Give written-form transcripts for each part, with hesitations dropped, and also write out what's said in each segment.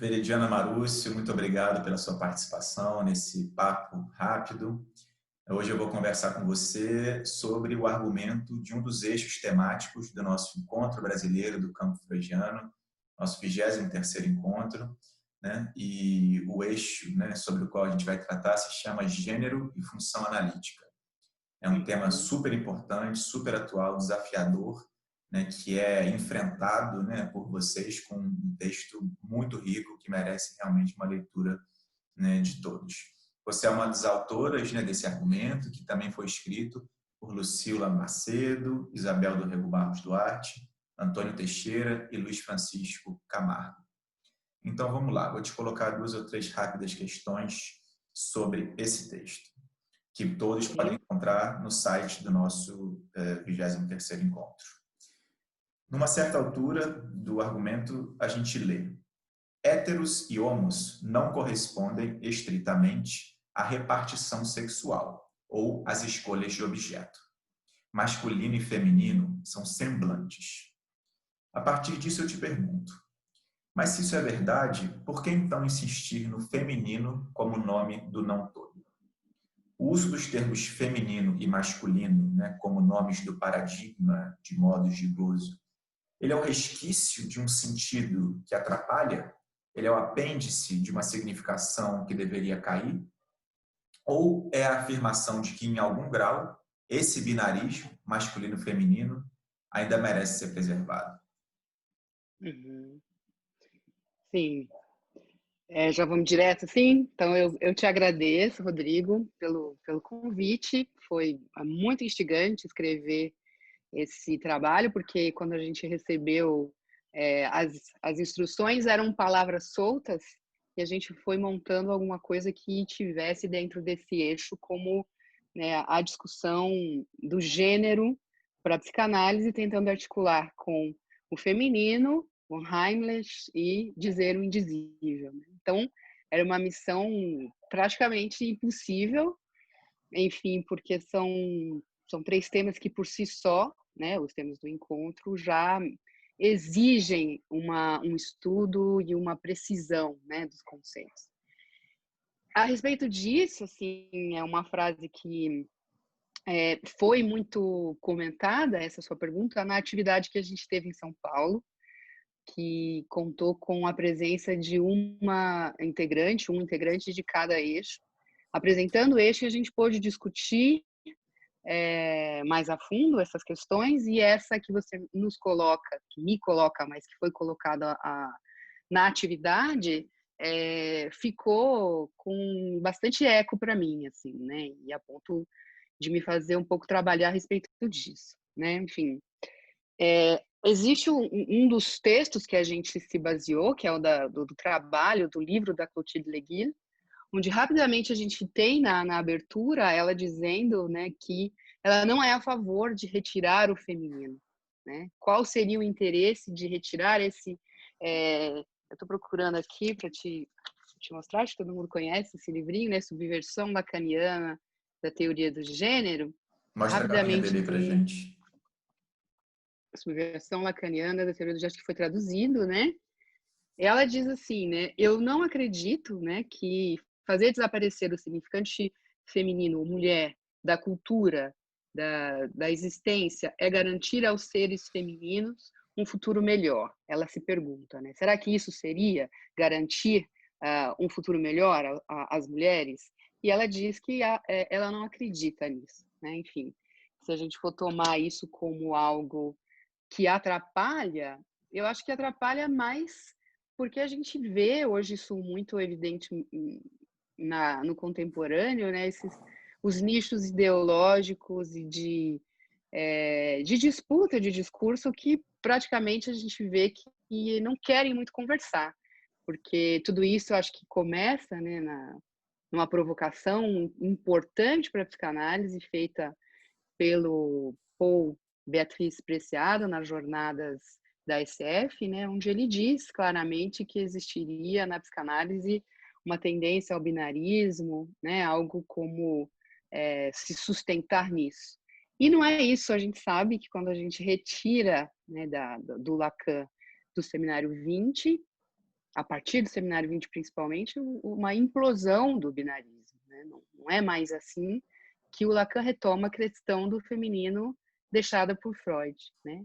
Veridiana Marúcio, muito obrigado pela sua participação nesse papo rápido. Hoje eu vou conversar com você sobre o argumento de um dos eixos temáticos do nosso encontro brasileiro do campo freudiano, nosso 23º encontro, né? E o eixo, né, sobre o qual a gente vai tratar se chama Gênero e Função Analítica. É um tema super importante, super atual, desafiador, né, que é enfrentado, né, por vocês com um texto muito rico que merece realmente uma leitura, né, de todos. Você é uma das autoras, né, desse argumento, que também foi escrito por Lucila Macedo, Isabel do Rego Barros Duarte, Antônio Teixeira e Luiz Francisco Camargo. Então vamos lá, vou te colocar 2 ou 3 rápidas questões sobre esse texto, que todos podem encontrar no site do nosso 23º encontro. Numa certa altura do argumento, a gente lê: héteros e homos não correspondem estritamente à repartição sexual ou às escolhas de objeto. Masculino e feminino são semblantes. A partir disso eu te pergunto, mas se isso é verdade, por que então insistir no feminino como nome do não todo? O uso dos termos feminino e masculino, né, como nomes do paradigma de modos de gozo, ele é o resquício de um sentido que atrapalha? Ele é o apêndice de uma significação que deveria cair? Ou é a afirmação de que, em algum grau, esse binarismo masculino-feminino ainda merece ser preservado? Uhum. Sim, já vamos direto, sim? Então, eu te agradeço, Rodrigo, pelo convite. Foi muito instigante escrever esse trabalho, porque quando a gente recebeu as instruções, eram palavras soltas, e a gente foi montando alguma coisa que tivesse dentro desse eixo, como, né, a discussão do gênero para a psicanálise, tentando articular com o feminino, com Heimlich, e dizer o indizível. Então, era uma missão praticamente impossível, enfim, porque são 3 temas que, por si só, né, os temas do encontro, já exigem um estudo e uma precisão, né, dos conceitos. A respeito disso, assim, é uma frase que foi muito comentada, essa sua pergunta, na atividade que a gente teve em São Paulo, que contou com a presença de um integrante de cada eixo, apresentando o eixo, e a gente pôde discutir mais a fundo essas questões, e essa que você nos coloca, que me coloca, mas que foi colocada na atividade, ficou com bastante eco para mim, assim, né? E a ponto de me fazer um pouco trabalhar a respeito disso, né? Enfim, existe um dos textos que a gente se baseou, que é o do trabalho, do livro da Clotilde Leguil, onde rapidamente a gente tem na abertura ela dizendo, né, que ela não é a favor de retirar o feminino, né? Qual seria o interesse de retirar esse... eu estou procurando aqui para te mostrar, acho que todo mundo conhece esse livrinho, né? Subversão lacaniana da teoria do gênero. Mostra a capinha Rapidamente dele para a tem gente. Subversão lacaniana da teoria do gênero, que foi traduzido, né? Ela diz assim, né? Eu não acredito, né, que fazer desaparecer o significante feminino ou mulher da cultura, da existência, é garantir aos seres femininos um futuro melhor. Ela se pergunta, né? Será que isso seria garantir um futuro melhor às mulheres? E ela diz que ela não acredita nisso, né? Enfim, se a gente for tomar isso como algo que atrapalha, eu acho que atrapalha mais porque a gente vê hoje isso muito evidente no contemporâneo, né? Os nichos ideológicos e de disputa de discurso que praticamente a gente vê que não querem muito conversar, porque tudo isso eu acho que começa, né, numa provocação importante para a psicanálise feita pelo Paul Beatriz Preciado nas jornadas da SF, né, onde ele diz claramente que existiria na psicanálise uma tendência ao binarismo, né, algo como se sustentar nisso. E não é isso, a gente sabe que quando a gente retira, né, do Lacan do seminário 20, a partir do Seminário 20 principalmente, uma implosão do binarismo, né? Não é mais assim que o Lacan retoma a questão do feminino deixada por Freud, né?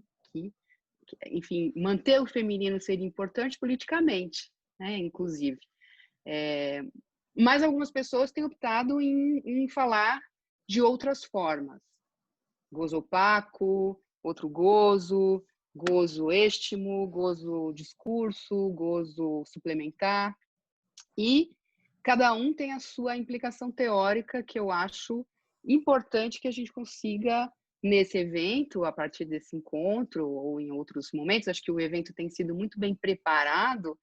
Enfim, manter o feminino seria importante politicamente, né? Inclusive. Mas algumas pessoas têm optado em falar de outras formas. Gozo opaco, outro gozo, gozo êxtimo, gozo discurso, gozo suplementar. E cada um tem a sua implicação teórica, que eu acho importante que a gente consiga, nesse evento, a partir desse encontro, ou em outros momentos, acho que o evento tem sido muito bem preparado,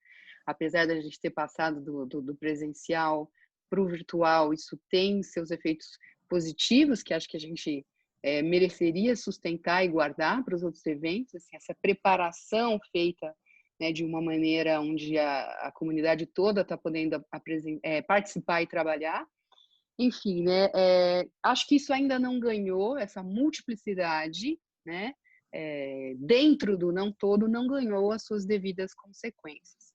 apesar da gente ter passado do presencial para o virtual, isso tem seus efeitos positivos, que acho que a gente mereceria sustentar e guardar para os outros eventos, assim, essa preparação feita, né, de uma maneira onde a comunidade toda está podendo participar e trabalhar. Enfim, né, acho que isso ainda não ganhou, essa multiplicidade, né, dentro do não todo, não ganhou as suas devidas consequências.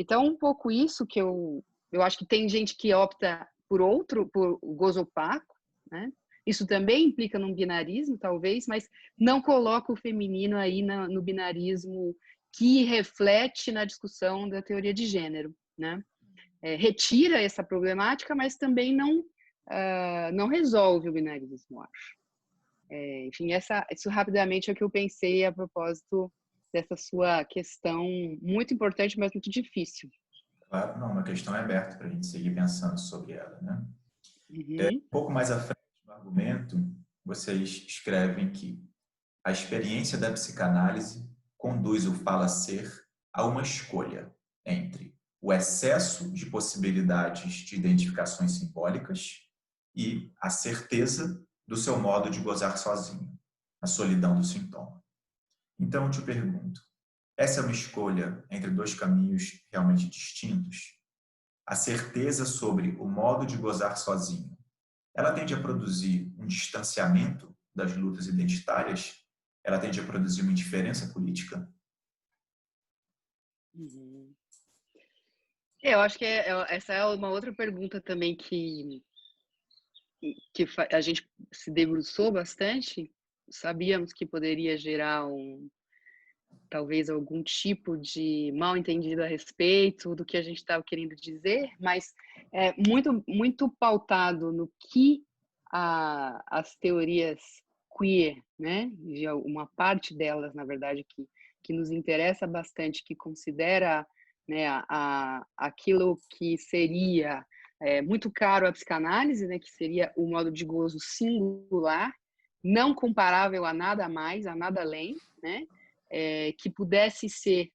Então, um pouco isso que eu acho que tem gente que opta por gozo opaco, né? Isso também implica num binarismo, talvez, mas não coloca o feminino aí no binarismo que reflete na discussão da teoria de gênero, né? Retira essa problemática, mas também não resolve o binarismo, acho. Enfim, isso rapidamente é o que eu pensei a propósito dessa sua questão muito importante, mas muito difícil. Claro, não, uma questão é aberta para a gente seguir pensando sobre ela, né? Uhum. Um pouco mais à frente no argumento, vocês escrevem que a experiência da psicanálise conduz o fala-ser a uma escolha entre o excesso de possibilidades de identificações simbólicas e a certeza do seu modo de gozar sozinho, a solidão do sintoma. Então, eu te pergunto, essa é uma escolha entre dois caminhos realmente distintos? A certeza sobre o modo de gozar sozinho, ela tende a produzir um distanciamento das lutas identitárias? Ela tende a produzir uma indiferença política? Uhum. Eu acho que essa é uma outra pergunta também que a gente se debruçou bastante. Sabíamos que poderia gerar talvez algum tipo de mal entendido a respeito do que a gente estava querendo dizer, mas é muito pautado no que as teorias queer, né, de uma parte delas, na verdade, que nos interessa bastante, que considera, né, aquilo que seria muito caro à psicanálise, né, que seria o modo de gozo singular, não comparável a nada mais, a nada além, né, que pudesse ser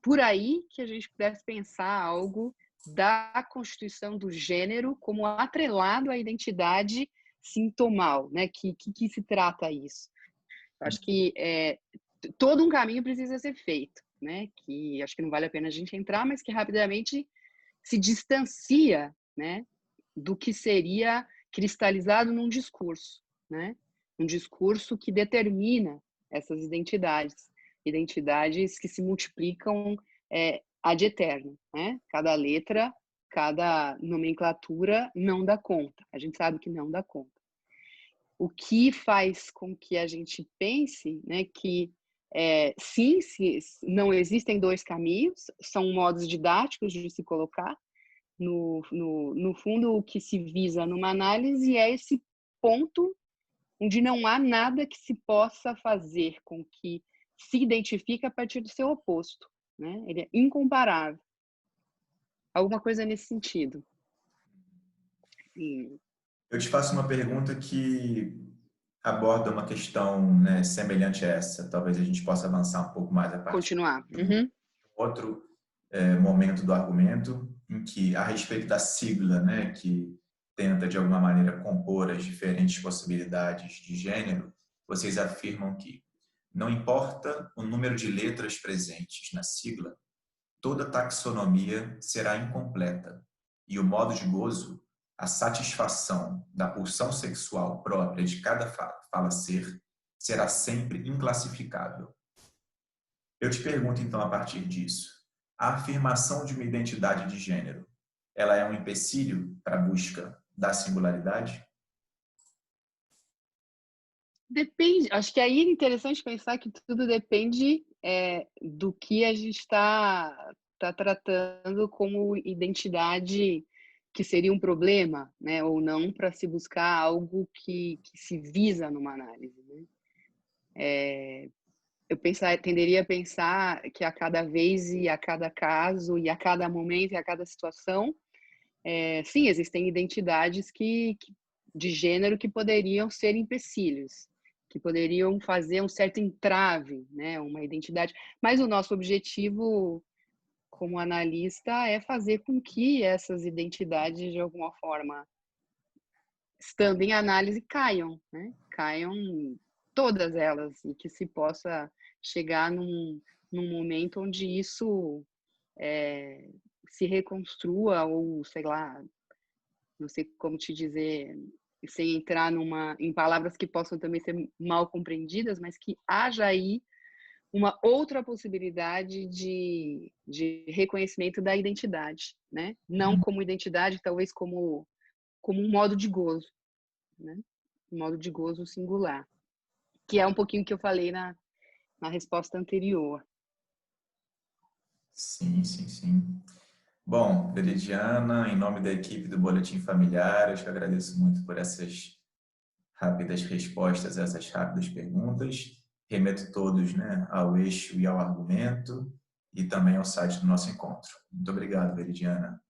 por aí que a gente pudesse pensar algo da constituição do gênero como atrelado à identidade sintomal, né? Que se trata isso? Eu acho que todo um caminho precisa ser feito, né? Que acho que não vale a pena a gente entrar, mas que rapidamente se distancia, né? Do que seria cristalizado num discurso, né? Um discurso que determina essas identidades que se multiplicam ad eterno, né? Cada letra, cada nomenclatura não dá conta. A gente sabe que não dá conta. O que faz com que a gente pense, né, que sim, não existem dois caminhos, são modos didáticos de se colocar. No fundo, o que se visa numa análise é esse ponto onde não há nada que se possa fazer com que se identifique a partir do seu oposto, né? Ele é incomparável. Alguma coisa nesse sentido. Sim. Eu te faço uma pergunta que aborda uma questão, né, semelhante a essa. Talvez a gente possa avançar um pouco mais a partir Continuar. de um outro momento do argumento, em que, a respeito da sigla, né, que tenta, de alguma maneira, compor as diferentes possibilidades de gênero, vocês afirmam que não importa o número de letras presentes na sigla, toda taxonomia será incompleta e o modo de gozo, a satisfação da pulsão sexual própria de cada fala-ser, será sempre inclassificável. Eu te pergunto, então, a partir disso, A afirmação de uma identidade de gênero, ela é um empecilho para a busca da singularidade? Depende, acho que aí é interessante pensar que tudo depende do que a gente tá tratando como identidade que seria um problema, né? Ou não, para se buscar algo que se visa numa análise, né? Tenderia a pensar que a cada vez e a cada caso e a cada momento e a cada situação, sim, existem identidades de gênero que poderiam ser empecilhos, que poderiam fazer um certo entrave, né? Uma identidade. Mas o nosso objetivo como analista é fazer com que essas identidades, de alguma forma, estando em análise, caiam, né? Caiam todas elas e que se possa chegar num momento onde isso se reconstrua ou, sei lá, não sei como te dizer, sem entrar em palavras que possam também ser mal compreendidas, mas que haja aí uma outra possibilidade de reconhecimento da identidade, né? Não como identidade, talvez como um modo de gozo, né? Um modo de gozo singular, que é um pouquinho que eu falei na resposta anterior. Sim, sim, sim. Bom, Veridiana, em nome da equipe do Boletim Familiar, eu te agradeço muito por essas rápidas respostas a essas rápidas perguntas. Remeto todos, né, ao eixo e ao argumento e também ao site do nosso encontro. Muito obrigado, Veridiana.